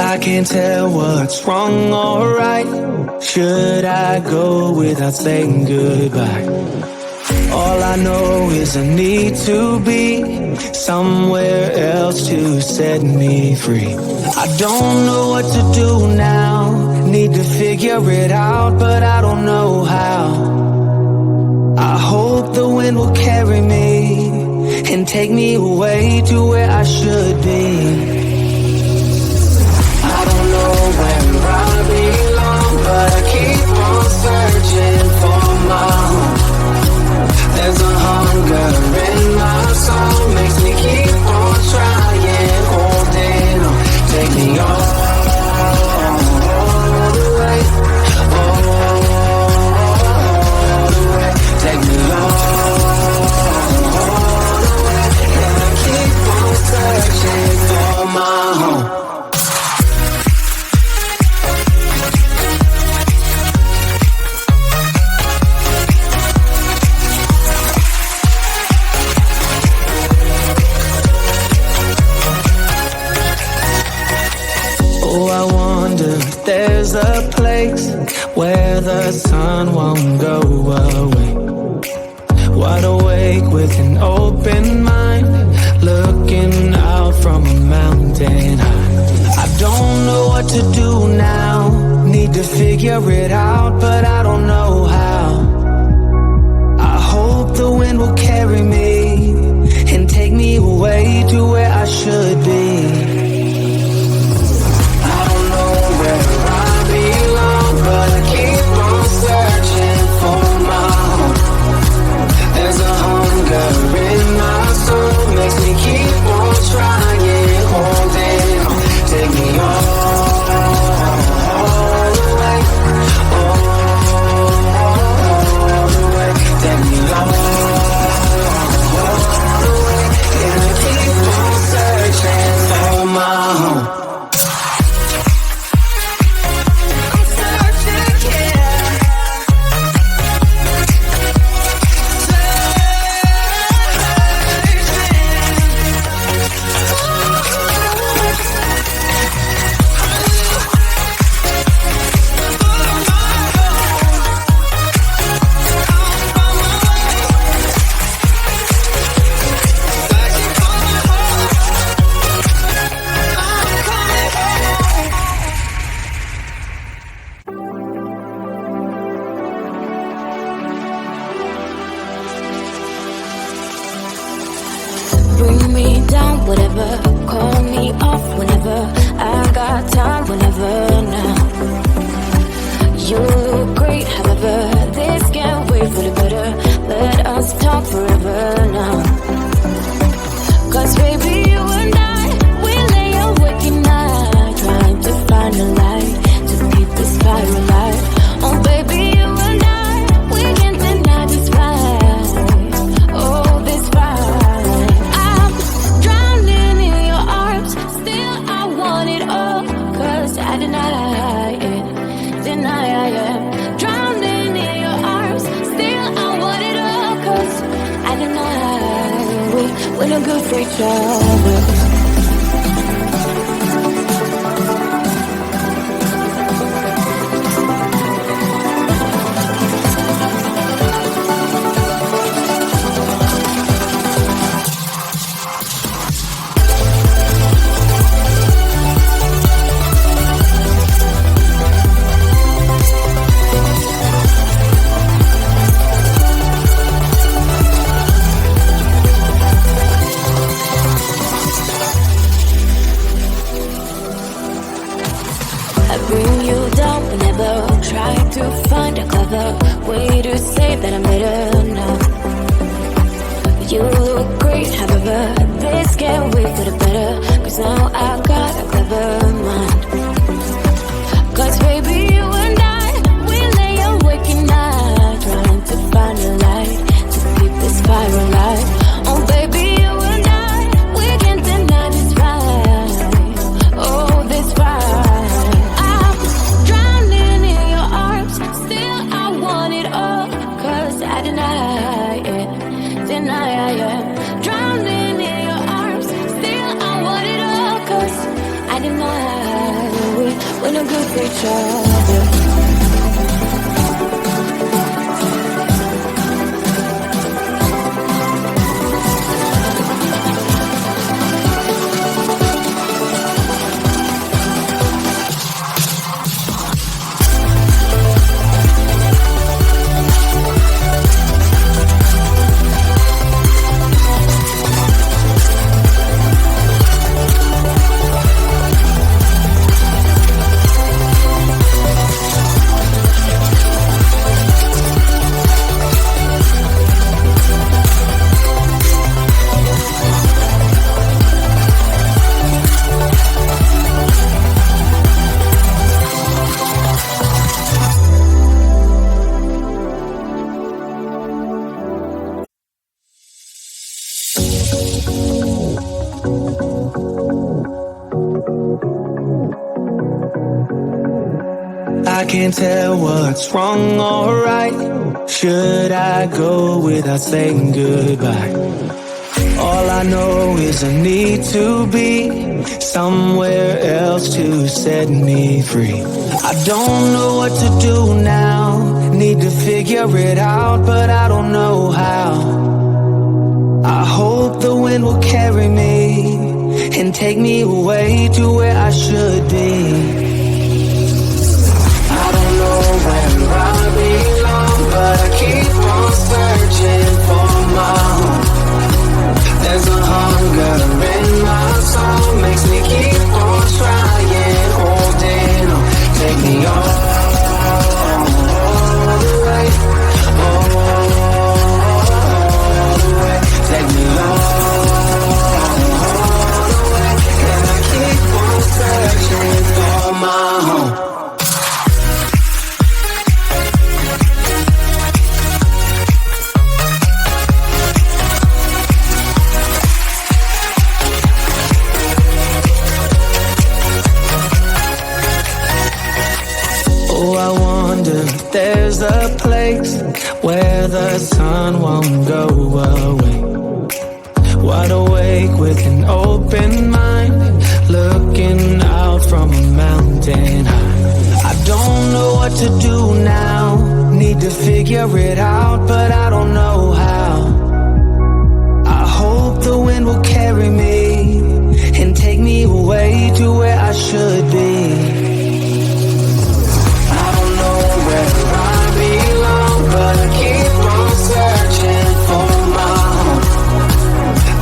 I can't tell what's wrong or right. Should I go without saying goodbye? All I know is I need to be somewhere else to set me free. I don't know what to do now. Need to figure it out, but I don't know how. I hope the wind will carry me and take me away to where I should be. I don't know where I belong, but I keep on searching for my home. There's a hunger in my soul, makes me keep on trying, holding on. Take me all the way, all the way. Take me all the way, and I keep on searching for my home. There's a place where the sun won't go away. Wide awake with an open mind, looking out from a mountain high. I don't know what to do now. Need to figure it out, but I don't know how. I hope the wind will carry me and take me away to where I should be. But I keep on searching for my home. There's a hunger in my soul, makes me keep on trying, holding on. Take me all the way, all the way. Take me all the way, and I keep on searching for my home. Bring me down, whatever. Call me off whenever. I got time whenever now. You look great, however. This can't wait for the better. Let us talk forever now. Cause baby, you and I, we lay awake at night, trying to find a light to keep this fire alive. Oh baby, you and I, we can't deny this fight. Oh, this fight. I deny it, deny I am drowning in your arms. Still I want it all, cause I deny we're no good for each other. Try to find a clever way to say that I'm better now. You look great, however, this can't wait for the better. Cause now I got a clever mind. Cause baby, you and I, we lay awake at night, trying to find a light to keep this fire alive. Oh baby, you and I, we can't deny this fight. Oh, this fight. I deny it, We're no good for each other. I can't tell what's wrong or right. Should I go without saying goodbye? All I know is I need to be somewhere else to set me free. I don't know what to do now. Need to figure it out, but I don't know how. I hope the wind will carry me and take me away to where I should be. Where I belong, but I keep on searching for my home. There's a hunger in my soul, makes me keep on trying, holding on. Take me all the way, all the way. Take me all the way, and I keep on searching for my home. There's a place where the sun won't go away. Wide awake with an open mind, looking out from a mountain high. I don't know what to do now. Need to figure it out, but I don't know how. I hope the wind will carry me and take me away to where I should be. But I keep on searching for my home.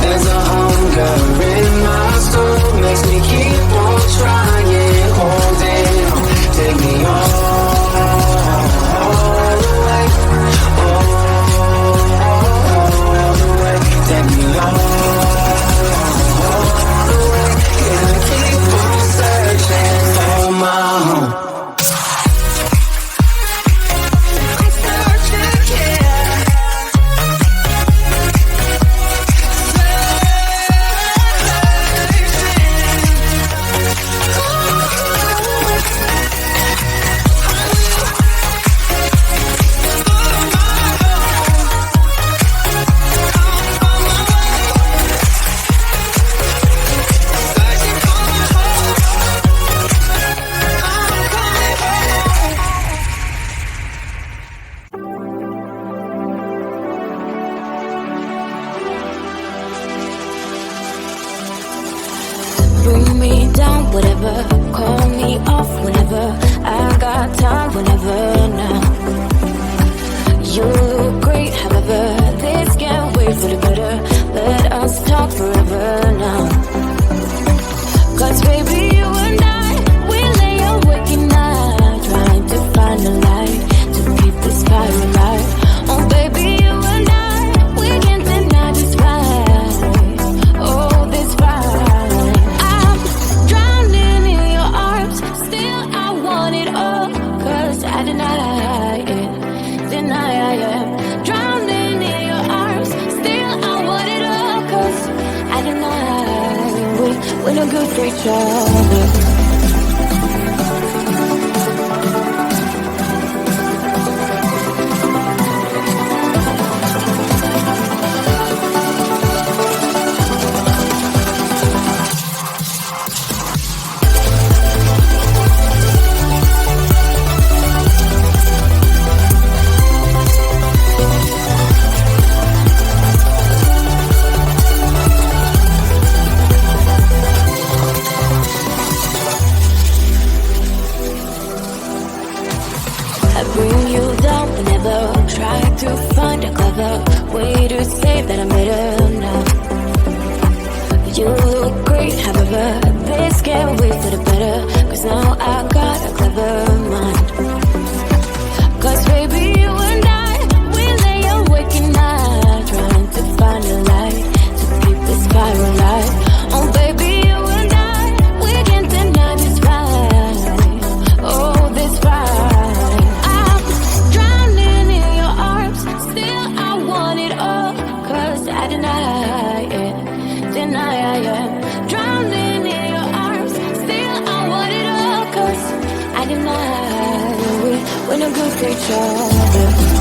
There's a hunger in my soul, makes me keep on trying, holding on. Take me all the way, all the way. Take me all the way, and I keep on searching for my home. Bring me down, whatever. Call me off whenever. I got time, whenever now. You look great, however. This can't wait for the better. Let us talk forever now. 'Cause baby, you and I, we lay awake at night, trying to find a light to keep this fire alive. Oh baby, you and I, we can't deny this right. Oh, this right. I'm drowning in your arms. Still I want it all, 'cause I deny it. Deny I am drowning in your arms. Still I want it all, 'cause I deny we're no good for each other. to find a clever way to say that I'm better now. You look great, however, this can't wait for the better, 'cause now I got a clever mind. 'Cause baby, you and I, we lay awake at night, trying to find a light to keep this fire alive. Oh baby, you and I, we can't deny this ride. Oh, this ride. I'm drowning in your arms, still I want it all, 'cause I deny it, deny it. Drowning in your arms, still I want it all, 'cause I deny we're no good for each other.